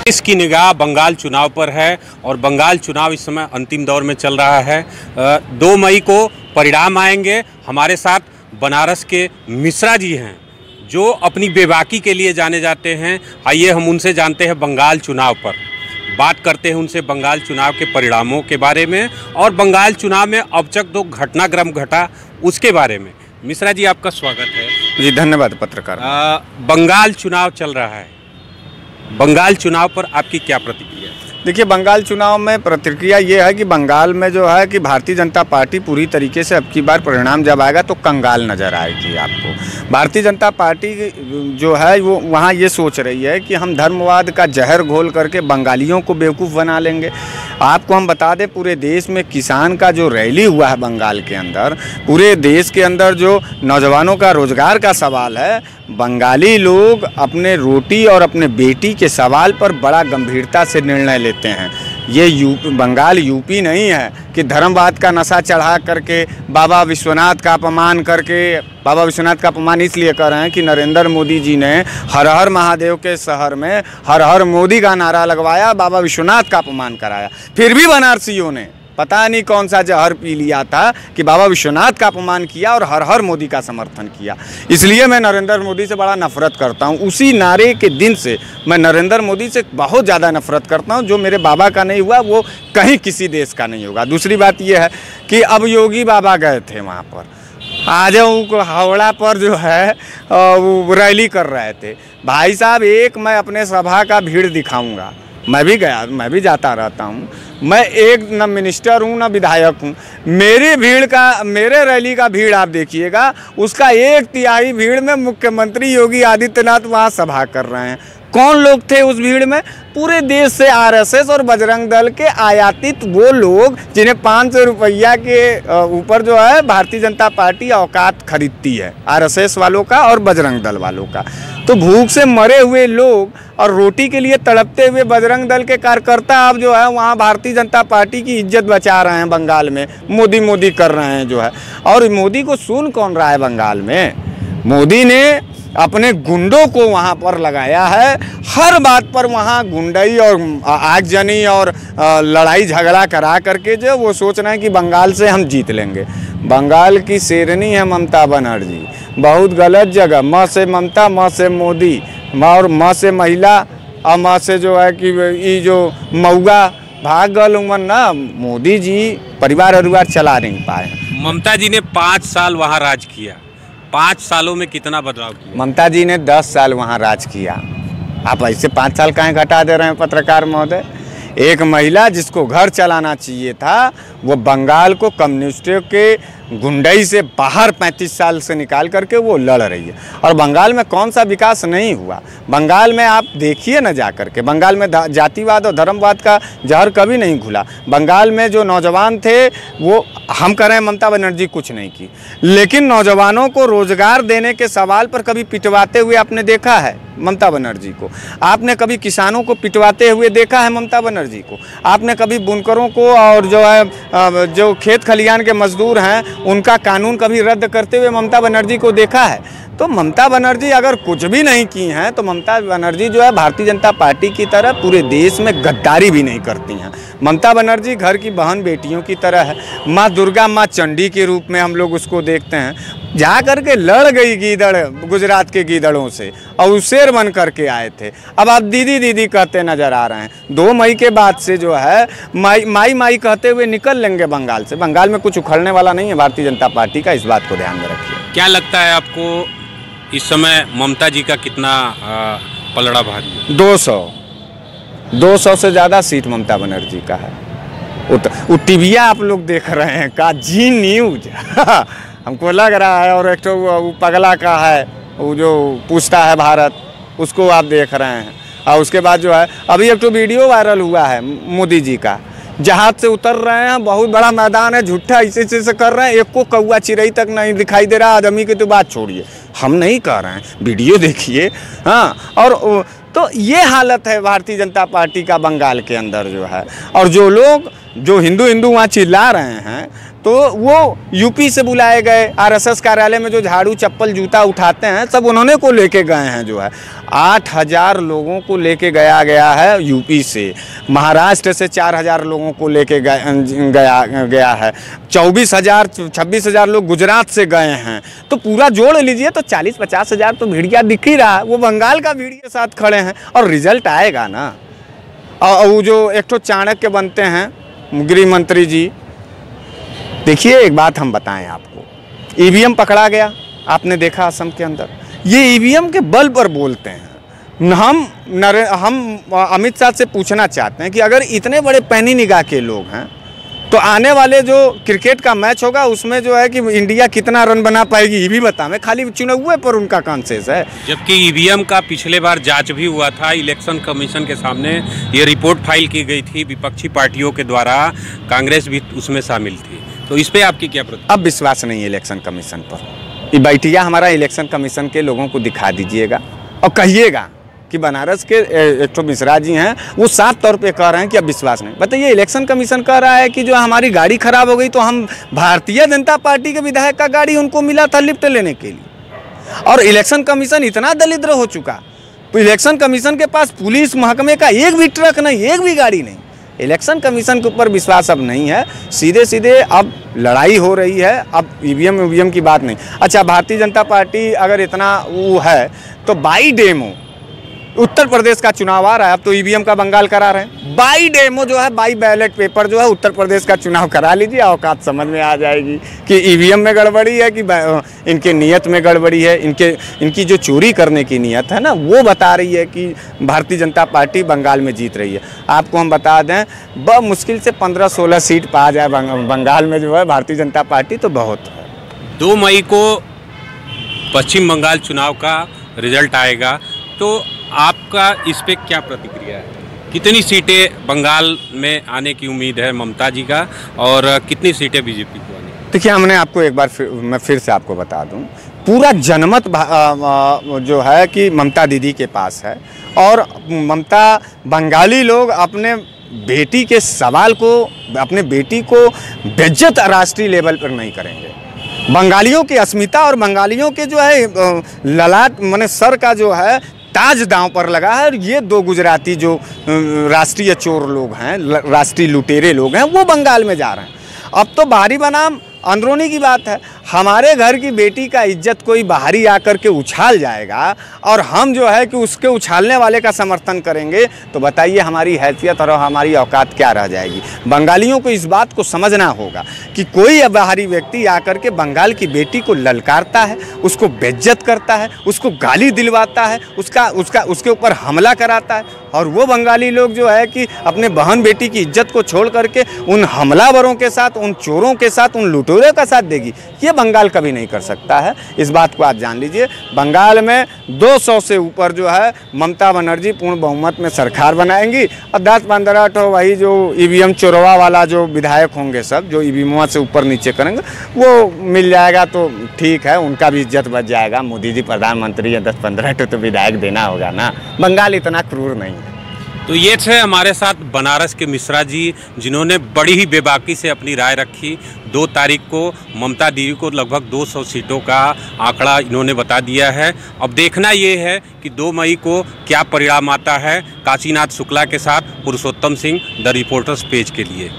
देश की निगाह बंगाल चुनाव पर है और बंगाल चुनाव इस समय अंतिम दौर में चल रहा है। 2 मई को परिणाम आएंगे। हमारे साथ बनारस के मिश्रा जी हैं जो अपनी बेबाकी के लिए जाने जाते हैं। आइए हम उनसे जानते हैं बंगाल चुनाव पर, बात करते हैं उनसे बंगाल चुनाव के परिणामों के बारे में और बंगाल चुनाव में अब तक जो घटनाक्रम घटा उसके बारे में। मिश्रा जी, आपका स्वागत है। जी धन्यवाद पत्रकार। बंगाल चुनाव चल रहा है, बंगाल चुनाव पर आपकी क्या प्रतिक्रिया है? देखिए, बंगाल चुनाव में प्रतिक्रिया ये है कि बंगाल में जो है कि भारतीय जनता पार्टी पूरी तरीके से अब की बार परिणाम जब आएगा तो कंगाल नज़र आएगी आपको। भारतीय जनता पार्टी जो है वो वहाँ ये सोच रही है कि हम धर्मवाद का जहर घोल करके बंगालियों को बेवकूफ़ बना लेंगे। आपको हम बता दें, पूरे देश में किसान का जो रैली हुआ है बंगाल के अंदर, पूरे देश के अंदर जो नौजवानों का रोजगार का सवाल है, बंगाली लोग अपने रोटी और अपने बेटी के सवाल पर बड़ा गंभीरता से निर्णय लेते हैं। ये बंगाल यूपी नहीं है कि धर्मवाद का नशा चढ़ा करके बाबा विश्वनाथ का अपमान करके। बाबा विश्वनाथ का अपमान इसलिए कर रहे हैं कि नरेंद्र मोदी जी ने हर हर महादेव के शहर में हर हर मोदी का नारा लगवाया, बाबा विश्वनाथ का अपमान कराया। फिर भी बनारसियों ने पता नहीं कौन सा जहर पी लिया था कि बाबा विश्वनाथ का अपमान किया और हर हर मोदी का समर्थन किया। इसलिए मैं नरेंद्र मोदी से बड़ा नफरत करता हूं। उसी नारे के दिन से मैं नरेंद्र मोदी से बहुत ज़्यादा नफरत करता हूं। जो मेरे बाबा का नहीं हुआ वो कहीं किसी देश का नहीं होगा। दूसरी बात यह है कि अब योगी बाबा गए थे वहाँ पर, आज वो हावड़ा पर जो है वो रैली कर रहे थे। भाई साहब, एक मैं अपने सभा का भीड़ दिखाऊँगा। मैं भी गया, मैं भी जाता रहता हूँ। मैं एक न मिनिस्टर हूँ न विधायक हूँ। मेरे रैली का भीड़ आप देखिएगा, उसका 1/3 भीड़ में मुख्यमंत्री योगी आदित्यनाथ वहाँ सभा कर रहे हैं। कौन लोग थे उस भीड़ में? पूरे देश से आरएसएस और बजरंग दल के आयातित वो लोग जिन्हें 500 रुपया के ऊपर जो है भारतीय जनता पार्टी औकात खरीदती है, आरएसएस वालों का और बजरंग दल वालों का। तो भूख से मरे हुए लोग और रोटी के लिए तड़पते हुए बजरंग दल के कार्यकर्ता अब जो है वहाँ भारतीय जनता पार्टी की इज्जत बचा रहे हैं। बंगाल में मोदी मोदी कर रहे हैं जो है। और मोदी को सुन कौन रहा है बंगाल में? मोदी ने अपने गुंडों को वहाँ पर लगाया है। हर बात पर वहाँ गुंडई और आगजनी और लड़ाई झगड़ा करा करके जो वो सोच रहे हैं कि बंगाल से हम जीत लेंगे। बंगाल की शेरनी है ममता बनर्जी, बहुत गलत जगह। म से ममता, म से मोदी और म से महिला और म से जो है कि ये जो मऊगा भाग गल उमन ना, मोदी जी परिवार चला नहीं पाए। ममता जी ने 5 साल वहाँ राज किया। 5 सालों में कितना बदलाव किया? ममता जी ने 10 साल वहाँ राज किया। आप ऐसे 5 साल काहे घटा दे रहे हैं पत्रकार महोदय? एक महिला जिसको घर चलाना चाहिए था वो बंगाल को कम्युनिस्टों के गुंडई से बाहर 35 साल से निकाल करके वो लड़ रही है। और बंगाल में कौन सा विकास नहीं हुआ? बंगाल में आप देखिए ना जा करके, बंगाल में जातिवाद और धर्मवाद का जहर कभी नहीं घुला। बंगाल में जो नौजवान थे वो, हम कह रहे हैं ममता बनर्जी कुछ नहीं की, लेकिन नौजवानों को रोजगार देने के सवाल पर कभी पिटवाते हुए आपने देखा है ममता बनर्जी को? आपने कभी किसानों को पिटवाते हुए देखा है ममता बनर्जी को? आपने कभी बुनकरों को और जो है जो खेत खलियान के मजदूर हैं उनका कानून कभी रद्द करते हुए ममता बनर्जी को देखा है? तो ममता बनर्जी अगर कुछ भी नहीं की हैं तो ममता बनर्जी जो है भारतीय जनता पार्टी की तरह पूरे देश में गद्दारी भी नहीं करती हैं। ममता बनर्जी घर की बहन बेटियों की तरह है। माँ दुर्गा, माँ चंडी के रूप में हम लोग उसको देखते हैं। जा करके लड़ गई गीदड़ गुजरात के गीदड़ों से और शेर बन करके आए थे। अब आप दीदी दीदी कहते नजर आ रहे हैं। 2 मई के बाद से जो है माई कहते हुए निकल लेंगे बंगाल से। बंगाल में कुछ उखड़ने वाला नहीं है भारतीय जनता पार्टी का, इस बात को ध्यान में रखिए। क्या लगता है आपको इस समय ममता जी का कितना पलड़ा भारी? 200 से ज़्यादा सीट ममता बनर्जी का है। टीविया आप लोग देख रहे हैं का जी न्यूज हमको लग रहा है। और एक तो वो पगला का है, वो जो पूछता है भारत, उसको आप देख रहे हैं। और उसके बाद जो है अभी एक तो वीडियो वायरल हुआ है मोदी जी का, जहाज से उतर रहे हैं, बहुत बड़ा मैदान है, झूठा ऐसे कर रहे हैं, एक को कौआ चिड़ई तक नहीं दिखाई दे रहा। आदमी की तो बात छोड़िए, हम नहीं कह रहे हैं, वीडियो देखिए। हाँ, और तो ये हालत है भारतीय जनता पार्टी का बंगाल के अंदर जो है। और जो लोग जो हिंदू वहाँ चिल्ला रहे हैं, तो वो यूपी से बुलाए गए, आरएसएस कार्यालय में जो झाड़ू चप्पल जूता उठाते हैं सब उन्होंने को लेके गए हैं। जो है 8,000 लोगों को लेके गया है यूपी से, महाराष्ट्र से 4,000 लोगों को लेके गया है, 26,000 लोग गुजरात से गए हैं। तो पूरा जोड़ लीजिए तो 40-50 हज़ार तो भेड़िया दिख ही रहा, वो बंगाल का भेड़िया के साथ खड़े हैं और रिजल्ट आएगा ना। और वो जो एक तो चाणक्य बनते हैं गृह मंत्री जी, देखिए एक बात हम बताएं आपको, ईवीएम पकड़ा गया, आपने देखा असम के अंदर, ये ईवीएम के बल पर बोलते हैं। हम अमित शाह से पूछना चाहते हैं कि अगर इतने बड़े पैनी निगाह के लोग हैं तो आने वाले जो क्रिकेट का मैच होगा उसमें जो है कि इंडिया कितना रन बना पाएगी ये भी बताएं, खाली चुनाव पर उनका कॉन्सेस है। जबकि ईवीएम का पिछले बार जांच भी हुआ था, इलेक्शन कमीशन के सामने ये रिपोर्ट फाइल की गई थी विपक्षी पार्टियों के द्वारा, कांग्रेस भी उसमें शामिल थी। तो इस पर आपकी क्या प्रतिक्रिया? अब विश्वास नहीं है इलेक्शन कमीशन पर, ये बैठिया हमारा इलेक्शन कमीशन के लोगों को दिखा दीजिएगा और कहिएगा कि बनारस के एक तो मिश्रा जी हैं वो साफ तौर पे कह रहे हैं कि अब विश्वास नहीं। बताइए, इलेक्शन कमीशन कह रहा है कि जो हमारी गाड़ी खराब हो गई तो हम भारतीय जनता पार्टी के विधायक का गाड़ी उनको मिला था लिफ्ट लेने के लिए, और इलेक्शन कमीशन इतना दरिद्र हो चुका, तो इलेक्शन कमीशन के पास पुलिस महकमे का एक भी ट्रक नहीं, एक भी गाड़ी नहीं। इलेक्शन कमीशन के ऊपर विश्वास अब नहीं है, सीधे सीधे अब लड़ाई हो रही है, अब ईवीएम की बात नहीं। अच्छा, भारतीय जनता पार्टी अगर इतना वो है तो बाई डेमो उत्तर प्रदेश का चुनाव आ रहा है, अब तो ईवीएम का बंगाल करा रहे हैं, बाई डेमो जो है बाई बैलेट पेपर जो है उत्तर प्रदेश का चुनाव करा लीजिए, औकात समझ में आ जाएगी कि ईवीएम में गड़बड़ी है कि इनके नियत में गड़बड़ी है, इनकी जो चोरी करने की नियत है ना वो बता रही है कि भारतीय जनता पार्टी बंगाल में जीत रही है। आपको हम बता दें बहुत मुश्किल से 15-16 सीट पा जाए बंगाल में जो है भारतीय जनता पार्टी, तो बहुत है। 2 मई को पश्चिम बंगाल चुनाव का रिजल्ट आएगा, तो आपका इस पे क्या प्रतिक्रिया है? कितनी सीटें बंगाल में आने की उम्मीद है ममता जी का, और कितनी सीटें बीजेपी को आने? देखिए, हमने आपको एक बार मैं फिर से आपको बता दूं, पूरा जनमत जो है कि ममता दीदी के पास है, और ममता बंगाली लोग अपने बेटी के सवाल को, अपने बेटी को बेइज्जत राष्ट्रीय लेवल पर नहीं करेंगे। बंगालियों की अस्मिता और बंगालियों के जो है ललाट माने सर का जो है ताज दांव पर लगा है, और ये 2 गुजराती जो राष्ट्रीय चोर लोग हैं, राष्ट्रीय लुटेरे लोग हैं, वो बंगाल में जा रहे हैं। अब तो बाहरी बनाम अंदरूनी की बात है, हमारे घर की बेटी का इज्जत कोई बाहरी आकर के उछाल जाएगा और हम जो है कि उसके उछालने वाले का समर्थन करेंगे, तो बताइए हमारी हैसियत और हमारी औकात क्या रह जाएगी। बंगालियों को इस बात को समझना होगा कि कोई बाहरी व्यक्ति आकर के बंगाल की बेटी को ललकारता है, उसको बेइज्जत करता है, उसको गाली दिलवाता है, उसके ऊपर हमला कराता है, और वो बंगाली लोग जो है कि अपने बहन बेटी की इज्जत को छोड़ करके उन हमलावरों के साथ, उन चोरों के साथ, उन लुटेरों का साथ देगी, ये बंगाल कभी नहीं कर सकता है। इस बात को आप जान लीजिए। बंगाल में 200 से ऊपर जो है ममता बनर्जी पूर्ण बहुमत में सरकार बनाएंगी, और 10-15 तो वही जो ईवीएम चोरवा वाला जो विधायक होंगे सब, जो ईवीएम से ऊपर नीचे करेंगे, वो मिल जाएगा तो ठीक है, उनका भी इज्जत बच जाएगा। मोदी जी प्रधानमंत्री है, 10-15 तो विधायक देना होगा ना, बंगाल इतना क्रूर नहीं है। तो ये थे हमारे साथ बनारस के मिश्रा जी, जिन्होंने बड़ी ही बेबाकी से अपनी राय रखी। 2 तारीख को ममता दीदी को लगभग 200 सीटों का आंकड़ा इन्होंने बता दिया है। अब देखना ये है कि 2 मई को क्या परिणाम आता है। काशीनाथ शुक्ला के साथ पुरुषोत्तम सिंह, द रिपोर्टर्स पेज के लिए।